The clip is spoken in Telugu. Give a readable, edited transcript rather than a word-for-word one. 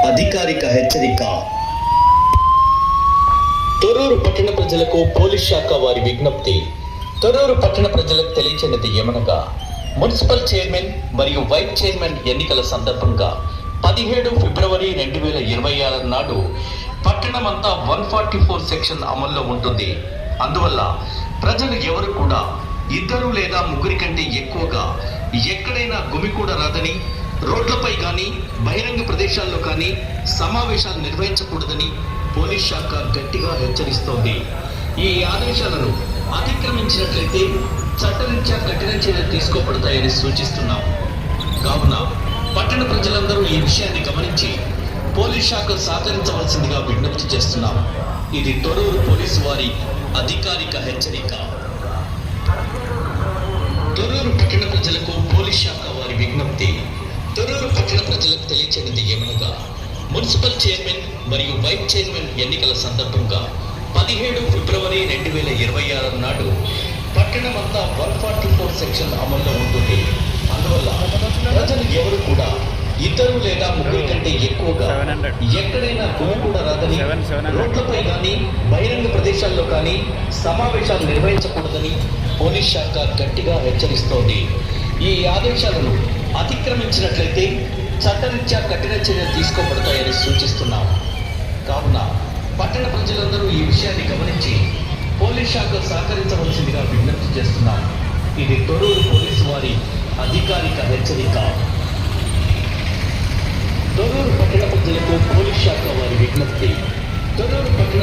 అధికారిక హెచ్చరిక. తొర్రూరు పట్టణ ప్రజలకు పోలీస్ శాఖ వారి విజ్ఞప్తి. తొర్రూరు పట్టణ ప్రజలకు తెలియచేయనిది ఏమనగా, మున్సిపల్ చైర్మన్ మరియు వైస్ చైర్మన్ ఎన్నికల సందర్భంగా 17 ఫిబ్రవరి 2026 నాడు పట్టణమంతా 144 సెక్షన్ అమల్లో ఉంటుంది. అందువల్ల ప్రజలు ఎవరు కూడా ఇద్దరు లేదా ముగ్గురి కంటే ఎక్కువగా ఎక్కడైనా గుమికూడరాదని, రోడ్లపై కానీ బహిరంగ ప్రదేశాల్లో కానీ సమావేశాలు నిర్వహించకూడదని పోలీస్ శాఖ గట్టిగా హెచ్చరిస్తోంది. ఈ ఆదేశాలను అతిక్రమించినట్లయితే చట్టరీత్యా కఠిన చర్యలు తీసుకోబడతాయని సూచిస్తున్నాం. కావున పట్టణ ప్రజలందరూ ఈ విషయాన్ని గమనించి పోలీస్ శాఖ సహకరించవలసిందిగా విజ్ఞప్తి చేస్తున్నాం. ఇది తొర్రూరు పోలీసు వారి అధికారిక హెచ్చరిక. తొర్రూరు పట్టణ ప్రజలకు పోలీస్ శాఖ వారి విజ్ఞప్తి. తొర్రూరు పట్టణ ప్రజలకు తెలియచేయనిది ఏమనగా, మున్సిపల్ చైర్మన్ మరియు వైస్ చైర్మన్ ఎన్నికల సందర్భంగా 17 ఫిబ్రవరి 2026 నాడు పట్టణమంతా 144 సెక్షన్ అమల్లో ఉంటుంది. అందువల్ల ప్రజలు ఎవరు కూడా ఇద్దరు లేదా ముగ్గురి కంటే ఎక్కువగా ఎక్కడైనా గుమికూడరాదని, రోడ్లపై కానీ బహిరంగ ప్రదేశాల్లో కానీ సమావేశాలు నిర్వహించకూడదని పోలీస్ శాఖ గట్టిగా హెచ్చరిస్తోంది. ఈ ఆదేశాలను అతిక్రమించినట్లయితే చట్టరీత్యా కఠిన చర్యలు తీసుకోబడతాయని సూచిస్తున్నాం. కావున పట్టణ ప్రజలందరూ ఈ విషయాన్ని గమనించి పోలీస్ శాఖ సహకరించవలసిందిగా విజ్ఞప్తి చేస్తున్నాం. ఇది తొర్రూరు పోలీసు వారి అధికారిక హెచ్చరిక. తొర్రూరు పట్టణ ప్రజలకు పోలీస్ శాఖ వారి విజ్ఞప్తి. తొర్రూరు పట్టణ